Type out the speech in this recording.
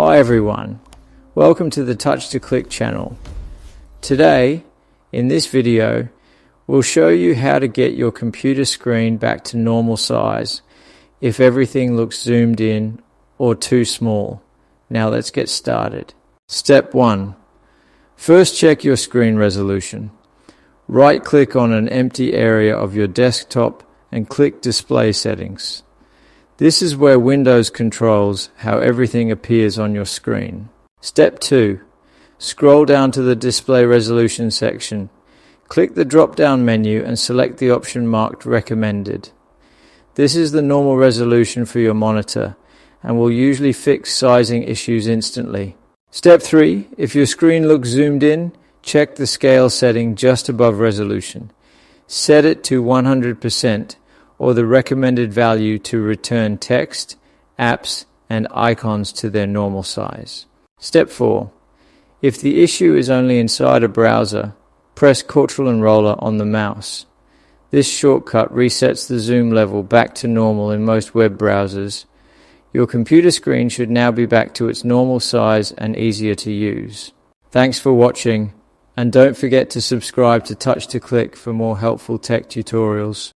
Hi everyone, welcome to the Touch to Click channel. Today, in this video, we'll show you how to get your computer screen back to normal size if everything looks zoomed in or too small. Now let's get started. Step 1. First check your screen resolution. Right-click on an empty area of your desktop and click Display Settings. This is where Windows controls how everything appears on your screen. Step 2. Scroll down to the Display Resolution section. Click the drop-down menu and select the option marked Recommended. This is the normal resolution for your monitor and will usually fix sizing issues instantly. Step 3. If your screen looks zoomed in, check the scale setting just above resolution. Set it to 100%. Or the recommended value to return text, apps, and icons to their normal size. Step 4. If the issue is only inside a browser, press Ctrl and Roller on the mouse. This shortcut resets the zoom level back to normal in most web browsers. Your computer screen should now be back to its normal size and easier to use. Thanks for watching, and don't forget to subscribe to Touch to Click for more helpful tech tutorials.